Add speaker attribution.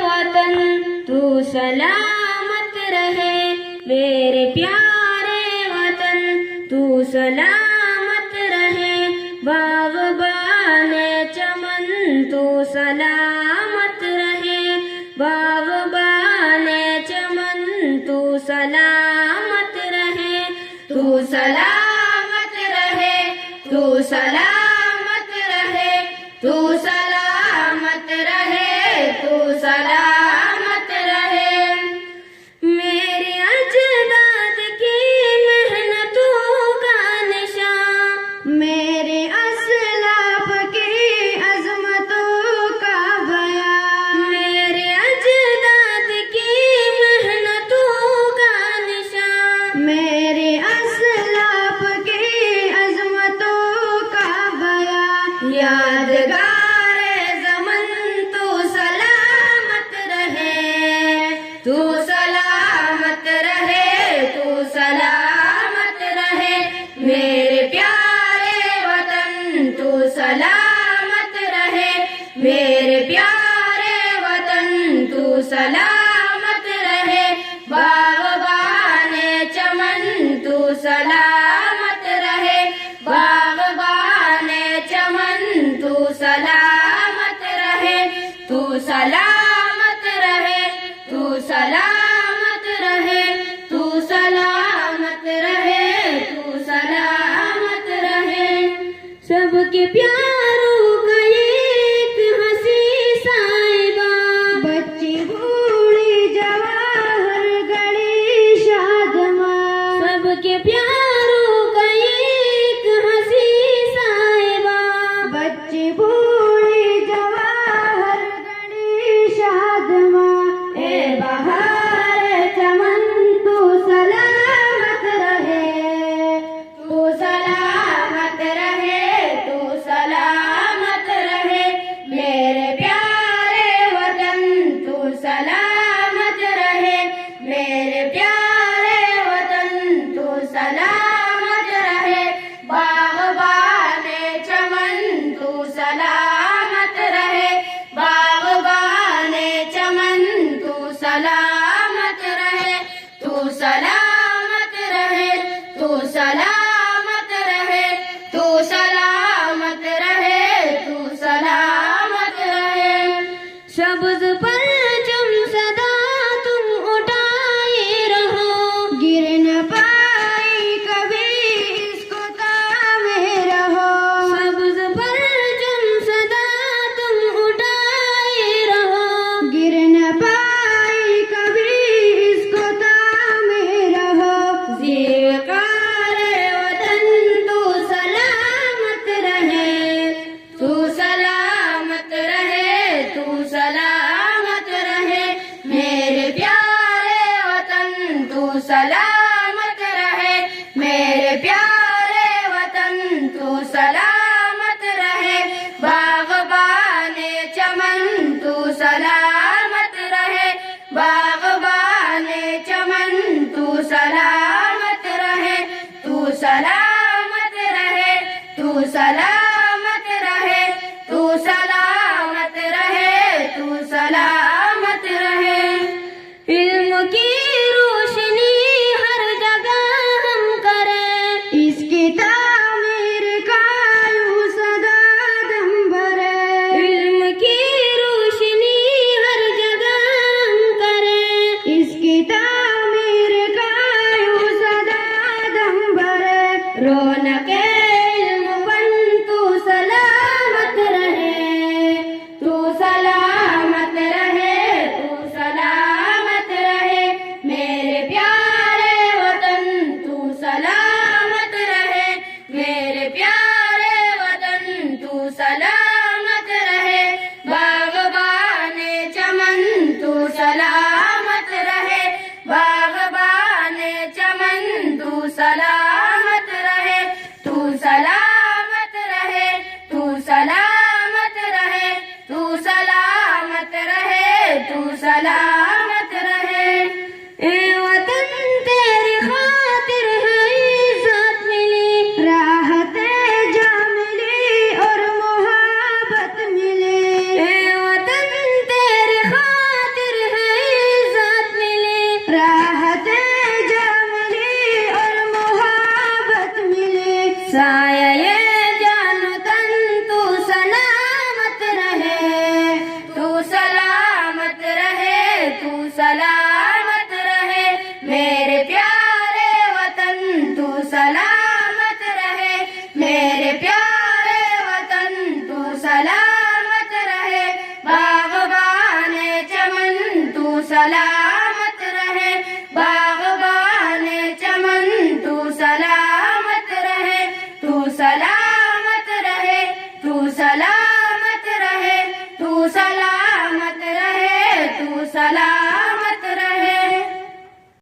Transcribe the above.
Speaker 1: वतन तू सलामत रहे, मेरे प्यारे वतन तू सलामत रहे। बाग़बाने चमन तू सलामत रहे, बाग़बाने चमन तू सलामत रहे। तू सलामत रहे, तू सलामत रहे, तू सलामत रहे, तू सलामत रहे। मेरे अजदाद की मेहनतों का निशान, मेरे असलाफ की अज़मतों का बयान, मेरे अजदाद की मेहनतों का निशान, मेरे असलाफ की अज़मतों का बयान। यादगारे ज़मन तू सलामत रहे, तू सलामत रहे, तू सलामत रहे। मेरे प्यारे वतन तू सलामत रहे, मेरे प्यारे वतन तू सलामत रहे। बाग़बाने चमन तू सलामत रहे, बाग़बाने चमन तू सलामत रहे। तू सलामत रहे, तू सलामत रहे, तू सलामत रहे, तू सलामत रहे। सबके प्यारों का एक हंसी साहिबा, बच्ची बूढ़ी जवाहर गली शादमा। सबके प्यारों का एक हंसी साहिबा, बच्ची बूढ़ी जवाहर गली शादमा। ए बहार चमन तू सलामत रहे, तू सलामत रहे, तू सलामत रहे। मेरे प्यारे वतन तू सलामत रहे, मेरे प्यारे वतन तू सलामत रहे। बाग़बाने चमन तू सलामत रहे, बाग़बाने चमन तू सलामत रहे। तू सलामत रहे, तू सलामत रहे, तू सलामत रहे, तू सलामत रहे। सब्ज़ परचम सदा तुम उठाए रहो, गिर न पाई कभी इसको थामे रहो। सब्ज़ परचम सदा तुम उठाए रहो, गिर न पाई कभी इसको थामे रहो। ज़िक्र-ए वतन तू सलामत रहे, तू सलामत रहे, तू सलामत रहे। मेरे प्यारे वतन तू सलामत रहे, मेरे प्यारे वतन तू सलामत रहे। बाग़बाने चमन तू सलामत रहे, बाग़बाने चमन तू सलामत रहे। तू सलामत रहे, तू सलामत रहे, तू सलामत रहे, तू सलामत रहे। इल्म की रोशनी हर जगह हम करें, इसकी तामीर का यूं सदा दम भरे। इल्म की रोशनी हर जगह हम करें, इसकी तामीर का यूं सदा दम भरे। रौनक-ए इल्म बन तू सलामत रहे, तू सलामत रहे, तू सलामत रहे। मेरे प्यारे वतन तू सलामत रहे, मेरे प्यारे वतन तू सलामत रहे। बाग़बाने चमन तू सलामत रहे, बाग़बाने चमन तू सलामत रहे। तू सलामत रहे, तू सलामत रहे, तू सलामत रहे, तू सलामत